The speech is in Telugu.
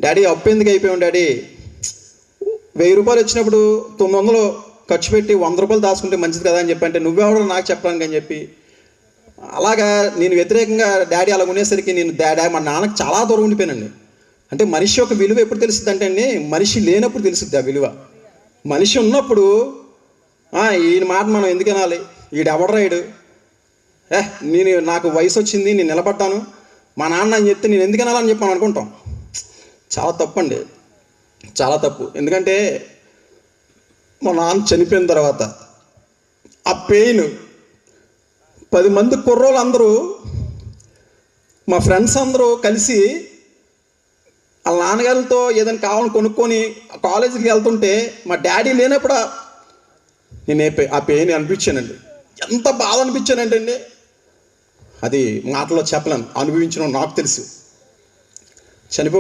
డాడీ అప్పు ఎందుకు అయిపోయాం డాడీ, 1000 రూపాయలు వచ్చినప్పుడు 900 ఖర్చు పెట్టి 100 రూపాయలు దాచుకుంటే మంచిది కదా అని చెప్పి, అంటే నువ్వెవడో నాకు చెప్పడానికి అని చెప్పి, అలాగా నేను వ్యతిరేకంగా డాడీ అలా ఉండేసరికి నేను మా నాన్నకి చాలా దూరం ఉండిపోయానండి. అంటే మనిషి యొక్క విలువ ఎప్పుడు తెలుస్తుంది అంటే అండి, మనిషి లేనప్పుడు తెలుస్తుంది ఆ విలువ. మనిషి ఉన్నప్పుడు ఈయన మాట మనం ఎందుకు వినాలి, ఈడెవడరాయుడు, నాకు వయసు వచ్చింది, నేను నిలబడ్డాను, మా నాన్న అని చెప్తే నేను ఎందుకు వినాలని చెప్పి మనం అనుకుంటాం. చాలా తప్పండి, చాలా తప్పు. ఎందుకంటే మా నాన్న చనిపోయిన తర్వాత ఆ పెయిన్ 10 మంది కుర్రోళ్ళు అందరూ, మా ఫ్రెండ్స్ అందరూ కలిసి వాళ్ళ నాన్నగారితో ఏదైనా కావాలని కొనుక్కొని కాలేజీకి వెళ్తుంటే మా డాడీ లేనప్పుడు నేను ఆ పెయిన్ అనిపించానండి. ఎంత బాధ అనిపించానంటే అండి, అది మాటలో చెప్పలేను, అనుభవించడం నాకు తెలుసు. చనిపోగా